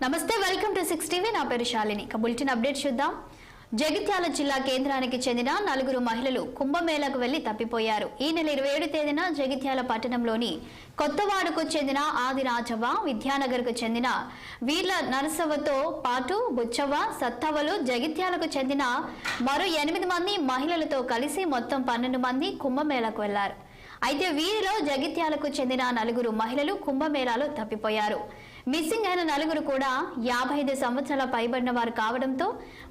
నమస్తే, welcome to 6 TV. నా పేరు శాలిని. బులెటిన్ అప్డేట్ చూద్దాం. జగిత్యాల జిల్లా కేంద్రానికి చెందిన 4 మహిళలు కుంభమేళకు వెళ్లి తప్పిపోయారు. ఈ నెల 27 తేదీన జగిత్యాల పట్టణంలోని కొత్తవాడకు చెందిన ఆది రాజవ్వ, విద్యానగర్కు చెందిన వీర్ల నరసవ్వతో పాటు బుచ్చవ్వ, సత్తవ్వలు, జగిత్యాలకు చెందిన మరో 8 మంది మహిళలతో కలిసి మొత్తం 12 మంది కుంభమేళకు వెళ్లారు. అయితే వీరిలో జగిత్యాలకు చెందిన 4 మహిళలు కుంభమేళాలో తప్పిపోయారు. మిస్సింగ్ అయిన 4 కూడా 55 సంవత్సరాల పైబడిన వారు కావడంతో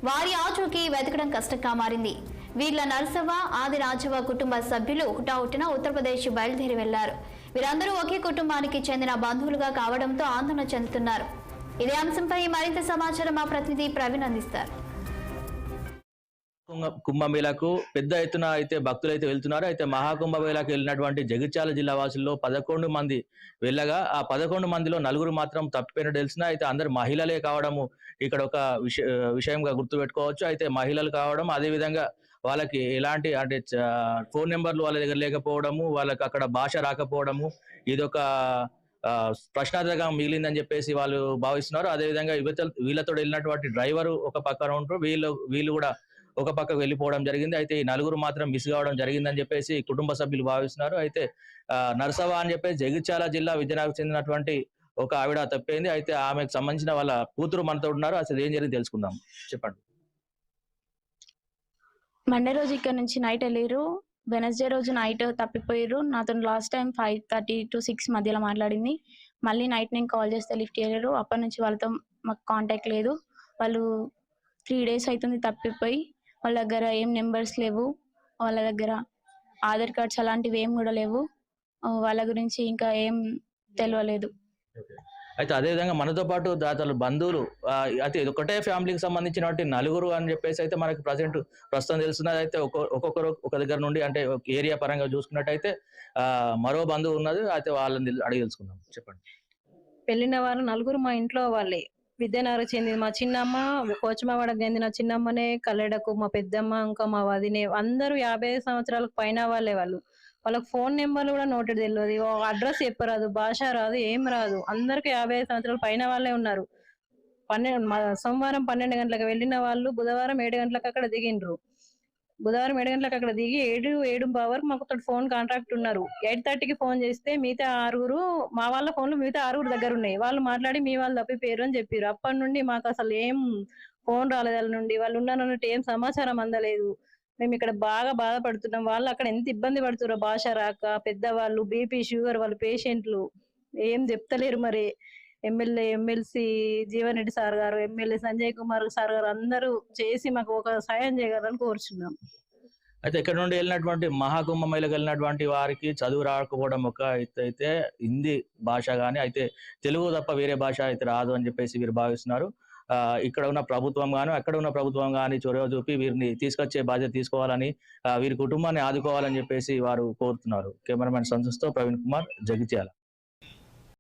వారి ఆచూకీ వెతకడం కష్టంగా మారింది. వీర్ల నరసవ్వ, ఆది రాజవ్వ కుటుంబ సభ్యులు హుటాహుటిన ఉత్తరప్రదేశ్ బయలుదేరి వెళ్లారు. వీరందరూ ఒకే కుటుంబానికి చెందిన బంధువులుగా కావడంతో ఆందోళన చెందుతున్నారు. ఇదే అంశంపై మరింత సమాచారం మా ప్రతినిధి ప్రవీణ్ అందిస్తారు. కుంభమేళకు పెద్ద ఎత్తున అయితే భక్తులు అయితే వెళ్తున్నారు. అయితే మహాకుంభమేళకు వెళ్ళినటువంటి జగిత్యాల జిల్లా వాసుల్లో 11 మంది వెళ్ళగా ఆ 11 మందిలో 4 మాత్రం తప్పిపోయినట్టు తెలిసిన. అయితే అందరు మహిళలే కావడము ఇక్కడ ఒక విషయంగా గుర్తుపెట్టుకోవచ్చు. అయితే మహిళలు కావడం, అదే విధంగా వాళ్ళకి ఎలాంటి అంటే ఫోన్ నెంబర్లు వాళ్ళ దగ్గర లేకపోవడము, వాళ్ళకి అక్కడ భాష రాకపోవడము, ఇదొక ప్రశ్నార్థకంగా మిగిలిందని చెప్పేసి వాళ్ళు భావిస్తున్నారు. అదేవిధంగా వీళ్ళతో వెళ్ళినటువంటి డ్రైవరు ఒక పక్కన ఉంటారు, వీళ్ళు కూడా ఒక పక్కకు వెళ్ళిపోవడం జరిగింది. అయితే ఈ 4 మాత్రం మిస్ కావడం జరిగిందని చెప్పేసి కుటుంబ సభ్యులు భావిస్తున్నారు. అయితే నరసవ్వ అని చెప్పేసి జగిత్యాల జిల్లా విజయనగరం చెందినటువంటి ఒక ఆవిడ తప్పింది. అయితే ఆమెకు సంబంధించిన వాళ్ళ కూతురు మనతో ఉన్నారు. అసలు ఏం జరిగింది తెలుసుకుందాం. చెప్పండి. మండే రోజు ఇక్కడ నుంచి నైట్ వెళ్ళారు. వెనస్డే రోజు నైట్ తప్పిపోయారు. నాతో లాస్ట్ టైం 5:30 to 6 మధ్యలో మాట్లాడింది. మళ్ళీ నైట్ నేను కాల్ చేస్తే లిఫ్ట్ చేయలేరు. అప్పటి నుంచి వాళ్ళతో మాకు కాంటాక్ట్ లేదు. వాళ్ళు 3 days అవుతుంది తప్పిపోయి. వాళ్ళ దగ్గర ఏం నెంబర్స్ లేవు, వాళ్ళ దగ్గర ఆధార్ కార్డ్స్ అలాంటివి ఏం కూడా లేవు. వాళ్ళ గురించి ఇంకా ఏం తెలియలేదు. అయితే అదేవిధంగా మనతో పాటు దాతలు బంధువులు అయితే ఒకటే ఫ్యామిలీకి సంబంధించినటువంటి 4 అని చెప్పేసి అయితే మనకి ప్రస్తుతం తెలుస్తున్నది. అయితే ఒక్కొక్కరు ఒక దగ్గర నుండి అంటే ఏరియా పరంగా చూసుకున్నట్టయితే మరో బంధువు ఉన్నది. అయితే వాళ్ళని అడిగి తెలుసుకుందాం. చెప్పండి. వెళ్ళిన వారు 4 మా ఇంట్లో వాళ్ళే. విద్యానగర్ చెందిన మా చిన్నమ్మ, కోచమావాడకు చెందిన చిన్నమ్మనే, కల్లెడకు మా పెద్దమ్మ, ఇంకా మా వదినే, అందరూ 55 సంవత్సరాలకు పైన వాళ్ళే. వాళ్ళకి ఫోన్ నెంబర్లు కూడా నోటెడ్ తెలియదు, అడ్రస్ చెప్పరాదు, భాష రాదు, ఏం రాదు. అందరికి 55 సంవత్సరాల పైన వాళ్ళే ఉన్నారు. సోమవారం 12 గంటలకు వెళ్ళిన వాళ్ళు బుధవారం 7 గంటలకు అక్కడ దిగిండ్రు. బుధవారం 7 గంటలకు అక్కడ దిగి 7:07 వరకు మాకు ఫోన్ కాంటాక్ట్ ఉన్నారు. 8:30కి ఫోన్ చేస్తే మిగతా 6 మా వాళ్ళ ఫోన్లు మిగతా 6 దగ్గర ఉన్నాయి. వాళ్ళు మాట్లాడి మీ వాళ్ళు తప్పిపోయారు అని చెప్పారు. అప్పటి నుండి మాకు అసలు ఏం ఫోన్ రాలేదు. వాళ్ళ నుండి వాళ్ళు ఉన్నారన్నట్టు ఏం సమాచారం అందలేదు. మేము ఇక్కడ బాగా బాధపడుతున్నాం. వాళ్ళు అక్కడ ఎంత ఇబ్బంది పడుతున్నారు, భాష రాక. పెద్దవాళ్ళు, బీపీ, షుగర్ వాళ్ళు పేషెంట్లు ఏం చెప్తలేరు. మరి ఎమ్మెల్సీ జీవన్ రెడ్డి సార్ గారు, ఎమ్మెల్యే సంజయ్ కుమార్ సార్ గారు అందరూ చేసి మాకు ఒక సాయం చేయగలరని కోరుచున్నాం. అయితే ఇక్కడ నుండి వెళ్ళినటువంటి మహాకుంభమేళకు వెళ్ళినటువంటి వారికి చదువు రాకపోవడం ఒక అయితే హిందీ భాష కానీ అయితే తెలుగు తప్ప వేరే భాష అయితే రాదు అని చెప్పేసి వీరు భావిస్తున్నారు. ఇక్కడ ఉన్న ప్రభుత్వం గాను అక్కడ ఉన్న ప్రభుత్వం కానీ చొరవ చూపి వీరిని తీసుకొచ్చే బాధ్యత తీసుకోవాలని, వీరి కుటుంబాన్ని ఆదుకోవాలని చెప్పేసి వారు కోరుతున్నారు. కెమెరామెన్ సంతోష్తో ప్రవీణ్ కుమార్, జగిత్యాల.